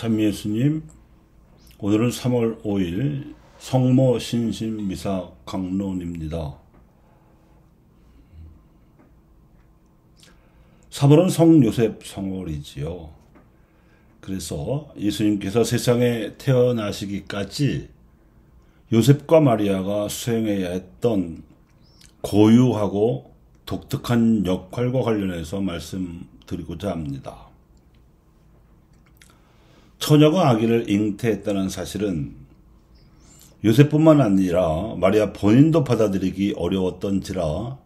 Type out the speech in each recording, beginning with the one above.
참 예수님, 오늘은 3월 5일 성모 신심 미사 강론입니다. 3월은 성요셉 성월이지요. 그래서 예수님께서 세상에 태어나시기까지 요셉과 마리아가 수행해야 했던 고유하고 독특한 역할과 관련해서 말씀드리고자 합니다. 처녀가 아기를 잉태했다는 사실은 요셉뿐만 아니라 마리아 본인도 받아들이기 어려웠던지라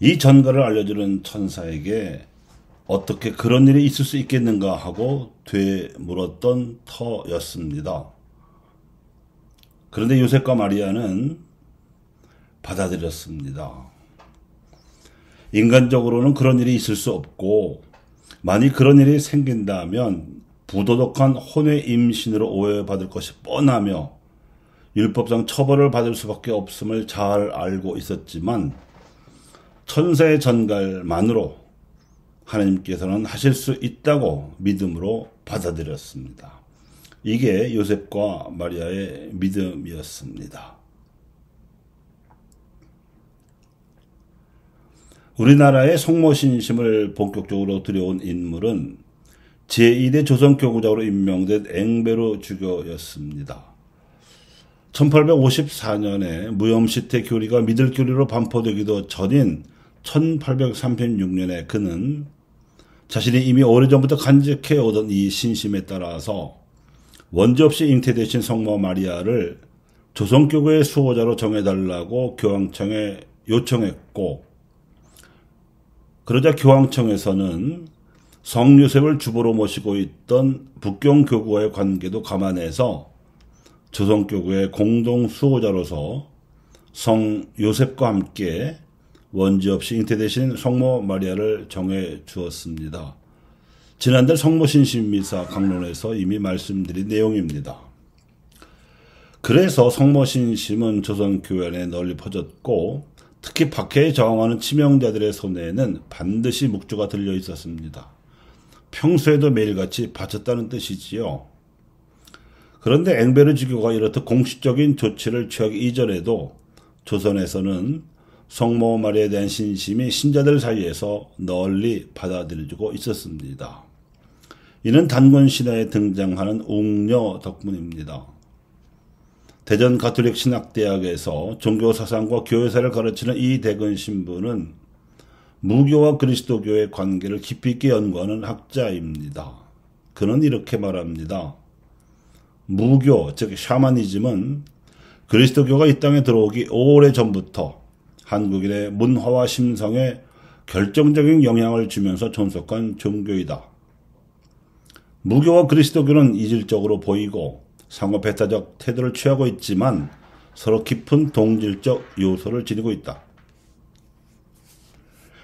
이 전가를 알려주는 천사에게 어떻게 그런 일이 있을 수 있겠는가 하고 되물었던 터였습니다. 그런데 요셉과 마리아는 받아들였습니다. 인간적으로는 그런 일이 있을 수 없고, 만약 그런 일이 생긴다면 부도덕한 혼외 임신으로 오해받을 것이 뻔하며 율법상 처벌을 받을 수밖에 없음을 잘 알고 있었지만 천사의 전갈만으로 하나님께서는 하실 수 있다고 믿음으로 받아들였습니다. 이게 요셉과 마리아의 믿음이었습니다. 우리나라의 성모신심을 본격적으로 들여온 인물은 제2대 조선교구자로 임명된 앵베르 주교였습니다. 1854년에 무염시태 교리가 미들 교리로 반포되기도 전인 1836년에 그는 자신이 이미 오래전부터 간직해오던 이 신심에 따라서 원죄 없이 잉태되신 성모 마리아를 조선교구의 수호자로 정해달라고 교황청에 요청했고, 그러자 교황청에서는 성요셉을 주보로 모시고 있던 북경교구와의 관계도 감안해서 조선교구의 공동 수호자로서 성요셉과 함께 원죄 없이 잉태되신 성모 마리아를 정해 주었습니다. 지난달 성모신심미사 강론에서 이미 말씀드린 내용입니다. 그래서 성모신심은 조선교회 안에 널리 퍼졌고, 특히 박해에 저항하는 치명자들의 손에는 반드시 묵주가 들려 있었습니다. 평소에도 매일같이 바쳤다는 뜻이지요. 그런데 앵베르 주교가 이렇듯 공식적인 조치를 취하기 이전에도 조선에서는 성모 마리아에 대한 신심이 신자들 사이에서 널리 받아들여지고 있었습니다. 이는 단군 신화에 등장하는 웅녀 덕분입니다. 대전 가톨릭 신학대학에서 종교사상과 교회사를 가르치는 이 대근 신부는 무교와 그리스도교의 관계를 깊이 있게 연구하는 학자입니다. 그는 이렇게 말합니다. 무교, 즉 샤머니즘은 그리스도교가 이 땅에 들어오기 오래전부터 한국인의 문화와 심성에 결정적인 영향을 주면서 존속한 종교이다. 무교와 그리스도교는 이질적으로 보이고 상호 배타적 태도를 취하고 있지만 서로 깊은 동질적 요소를 지니고 있다.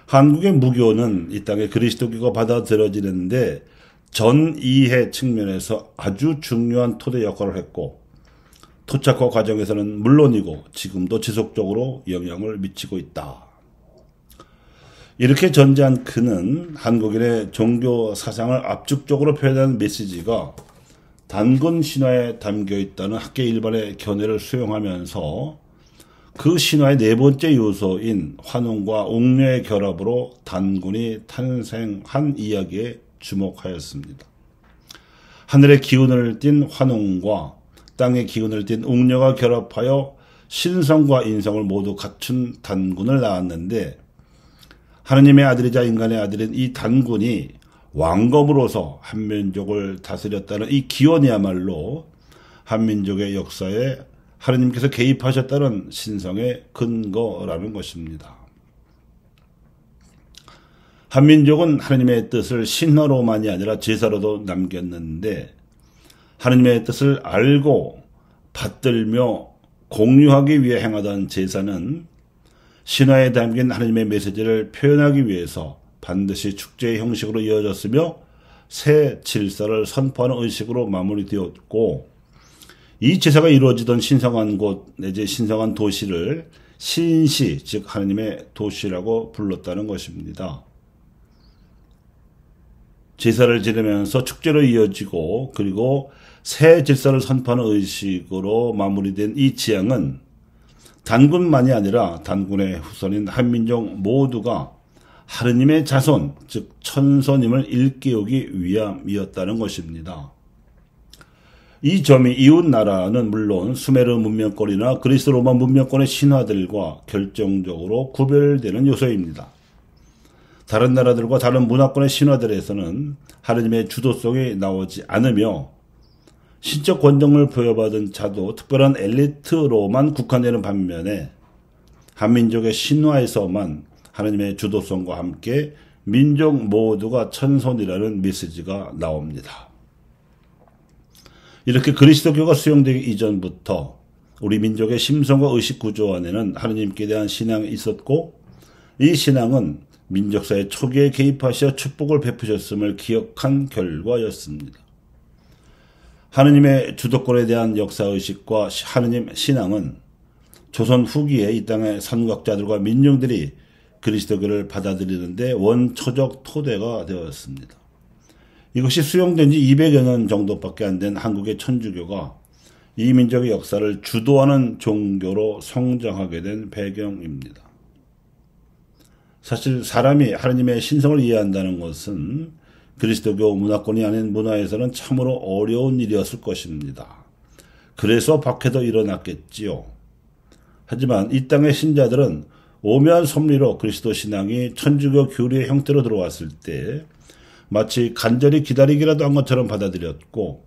한국의 무교는 이 땅에 그리스도교가 받아들여지는데 전이해 측면에서 아주 중요한 토대 역할을 했고, 토착화 과정에서는 물론이고 지금도 지속적으로 영향을 미치고 있다. 이렇게 전제한 그는 한국인의 종교 사상을 압축적으로 표현하는 메시지가 단군 신화에 담겨 있다는 학계 일반의 견해를 수용하면서 그 신화의 네 번째 요소인 환웅과 웅녀의 결합으로 단군이 탄생한 이야기에 주목하였습니다. 하늘의 기운을 띤 환웅과 땅의 기운을 띤 웅녀가 결합하여 신성과 인성을 모두 갖춘 단군을 낳았는데, 하느님의 아들이자 인간의 아들인 이 단군이 왕검으로서 한민족을 다스렸다는 이 기원이야말로 한민족의 역사에 하느님께서 개입하셨다는 신성의 근거라는 것입니다. 한민족은 하느님의 뜻을 신화로만이 아니라 제사로도 남겼는데, 하느님의 뜻을 알고 받들며 공유하기 위해 행하던 제사는 신화에 담긴 하느님의 메시지를 표현하기 위해서 반드시 축제의 형식으로 이어졌으며 새 질서를 선포하는 의식으로 마무리되었고, 이 제사가 이루어지던 신성한 곳 내지 신성한 도시를 신시, 즉 하느님의 도시라고 불렀다는 것입니다. 제사를 지내면서 축제로 이어지고 그리고 새 질서를 선포하는 의식으로 마무리된 이 지향은 단군만이 아니라 단군의 후손인 한민족 모두가 하느님의 자손, 즉 천손임을 일깨우기 위함이었다는 것입니다. 이 점이 이웃 나라는 물론 수메르 문명권이나 그리스 로마 문명권의 신화들과 결정적으로 구별되는 요소입니다. 다른 나라들과 다른 문화권의 신화들에서는 하느님의 주도성이 나오지 않으며 신적 권능을 부여받은 자도 특별한 엘리트로만 국한되는 반면에 한민족의 신화에서만 하느님의 주도성과 함께 민족 모두가 천손이라는 메시지가 나옵니다. 이렇게 그리스도교가 수용되기 이전부터 우리 민족의 심성과 의식 구조 안에는 하느님께 대한 신앙이 있었고 이 신앙은 민족사의 초기에 개입하셔 축복을 베푸셨음을 기억한 결과였습니다. 하느님의 주도권에 대한 역사의식과 하느님 신앙은 조선 후기에 이 땅의 선각자들과 민중들이 그리스도교를 받아들이는데 원초적 토대가 되었습니다. 이것이 수용된 지 200여 년 정도밖에 안 된 한국의 천주교가 이 민족의 역사를 주도하는 종교로 성장하게 된 배경입니다. 사실 사람이 하느님의 신성을 이해한다는 것은 그리스도교 문화권이 아닌 문화에서는 참으로 어려운 일이었을 것입니다. 그래서 박해도 일어났겠지요. 하지만 이 땅의 신자들은 오묘한 섭리로 그리스도 신앙이 천주교 교리의 형태로 들어왔을 때 마치 간절히 기다리기라도 한 것처럼 받아들였고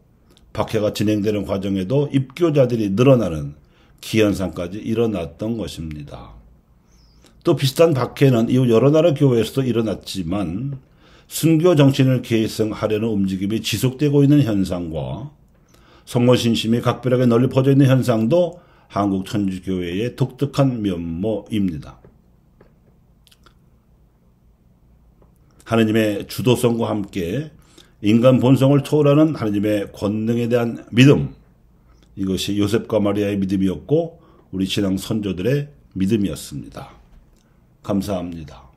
박해가 진행되는 과정에도 입교자들이 늘어나는 기현상까지 일어났던 것입니다. 또 비슷한 박해는 이후 여러 나라 교회에서도 일어났지만 순교 정신을 계승하려는 움직임이 지속되고 있는 현상과 성모신심이 각별하게 널리 퍼져 있는 현상도 한국 천주교회의 독특한 면모입니다. 하느님의 주도성과 함께 인간 본성을 초월하는 하느님의 권능에 대한 믿음, 이것이 요셉과 마리아의 믿음이었고 우리 신앙 선조들의 믿음이었습니다. 감사합니다.